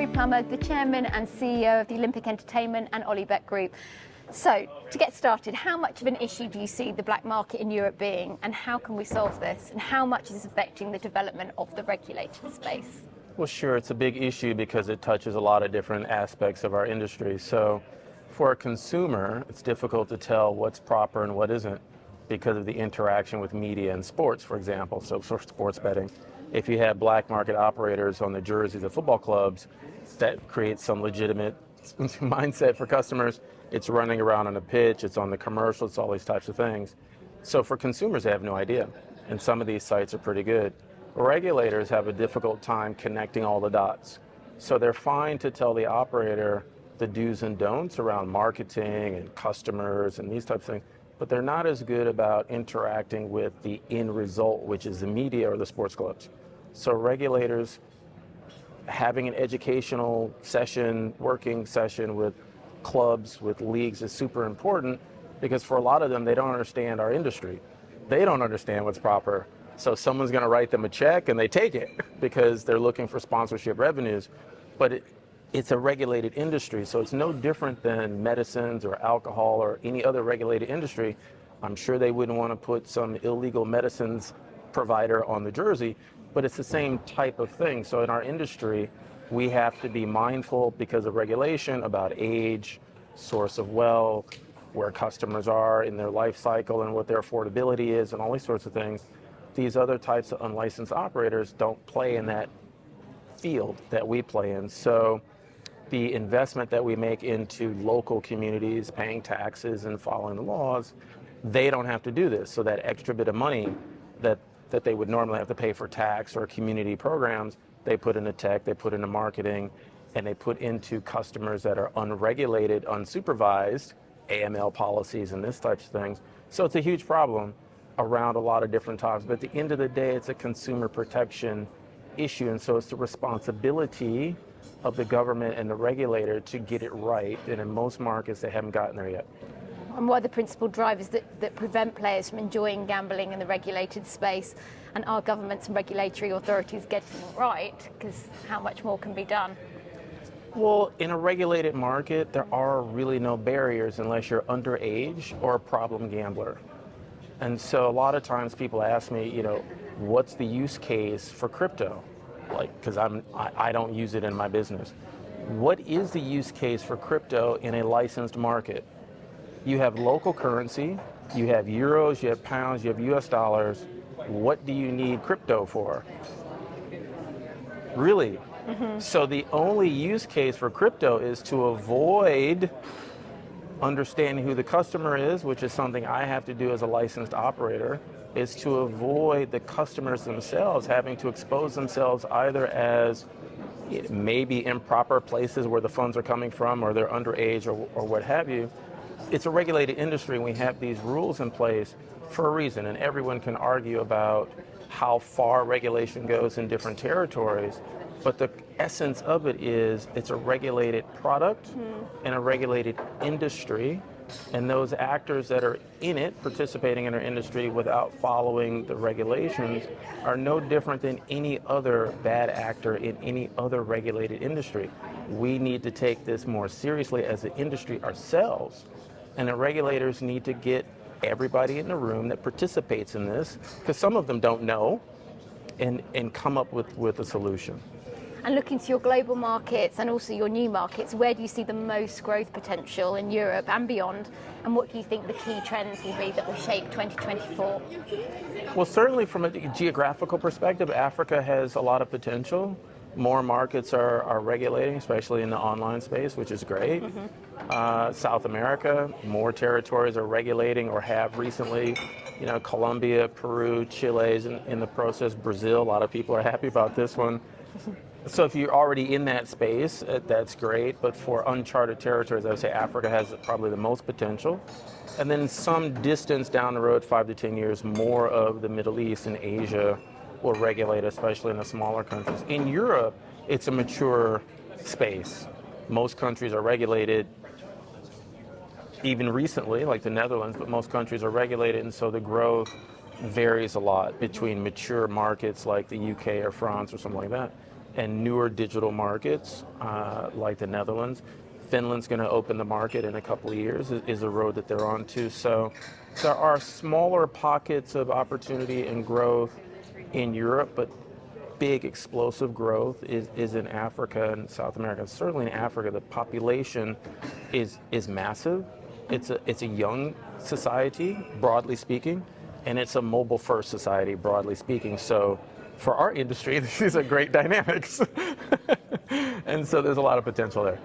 Plummer, the Chairman and CEO of the Olympic Entertainment and OlyBet Group. So, to get started, how much of an issue do you see the black market in Europe being, and how can we solve this, and how much is this affecting the development of the regulated space? Well, sure, it's a big issue because it touches a lot of different aspects of our industry. So, for a consumer, it's difficult to tell what's proper and what isn't because of the interaction with media and sports, for example. So, for sports betting, if you have black market operators on the jerseys of football clubs, that creates some legitimate mindset for customers. It's running around on a pitch, it's on the commercial, it's all these types of things. So for consumers, they have no idea. And some of these sites are pretty good. Regulators have a difficult time connecting all the dots. So they're fine to tell the operator the do's and don'ts around marketing and customers and these types of things, but they're not as good about interacting with the end result, which is the media or the sports clubs. So regulators having an educational session, working session with clubs, with leagues is super important because for a lot of them, they don't understand our industry. They don't understand what's proper. So someone's going to write them a check and they take it because they're looking for sponsorship revenues. But it's a regulated industry, so it's no different than medicines or alcohol or any other regulated industry. I'm sure they wouldn't want to put some illegal medicines provider on the jersey, but it's the same type of thing. So in our industry, we have to be mindful because of regulation about age, source of wealth, where customers are in their life cycle and what their affordability is and all these sorts of things. These other types of unlicensed operators don't play in that field that we play in. So the investment that we make into local communities, paying taxes and following the laws, they don't have to do this. So that extra bit of money that they would normally have to pay for tax or community programs, they put into tech, they put into marketing, and they put into customers that are unregulated, unsupervised, AML policies and this types of things. So it's a huge problem around a lot of different times. But at the end of the day, it's a consumer protection issue. And so it's the responsibility of the government and the regulator to get it right. And in most markets, they haven't gotten there yet. And what are the principal drivers that prevent players from enjoying gambling in the regulated space? And are governments and regulatory authorities getting it right? Because how much more can be done? Well, in a regulated market, there are really no barriers unless you're underage or a problem gambler. And so a lot of times people ask me, what's the use case for crypto? Because I don't use it in my business. What is the use case for crypto in a licensed market? You have local currency, you have euros, you have pounds, you have US dollars. What do you need crypto for? Really? Mm-hmm. So the only use case for crypto is to avoid understanding who the customer is, which is something I have to do as a licensed operator, is to avoid the customers themselves having to expose themselves either as maybe improper places where the funds are coming from or they're underage or what have you. It's a regulated industry and we have these rules in place for a reason, and everyone can argue about how far regulation goes in different territories, but the essence of it is it's a regulated product and a regulated industry, and those actors that are in it, participating in our industry without following the regulations, are no different than any other bad actor in any other regulated industry. We need to take this more seriously as an industry ourselves, and the regulators need to get everybody in the room that participates in this, because some of them don't know, and come up with a solution. And looking to your global markets and also your new markets, where do you see the most growth potential in Europe and beyond? And what do you think the key trends will be that will shape 2024? Well, certainly from a geographical perspective, Africa has a lot of potential. More markets are regulating, especially in the online space, which is great. Mm-hmm. South America, more territories are regulating or have recently. Colombia, Peru, Chile is in the process. Brazil, a lot of people are happy about this one. So if you're already in that space, that's great. But for uncharted territories, I would say Africa has probably the most potential. And then some distance down the road, 5 to 10 years, more of the Middle East and Asia will regulate, especially in the smaller countries. In Europe, it's a mature space. Most countries are regulated, even recently, like the Netherlands, but most countries are regulated, and so the growth varies a lot between mature markets like the UK or France or something like that. and newer digital markets like the Netherlands. Finland's going to open the market in a couple of years, is a road that they're on to. So there are smaller pockets of opportunity and growth in Europe, but big explosive growth is in Africa and South America. Certainly in Africa, the population is massive. It's a young society, broadly speaking, and it's a mobile-first society, broadly speaking. So for our industry, these are great dynamics. And so there's a lot of potential there.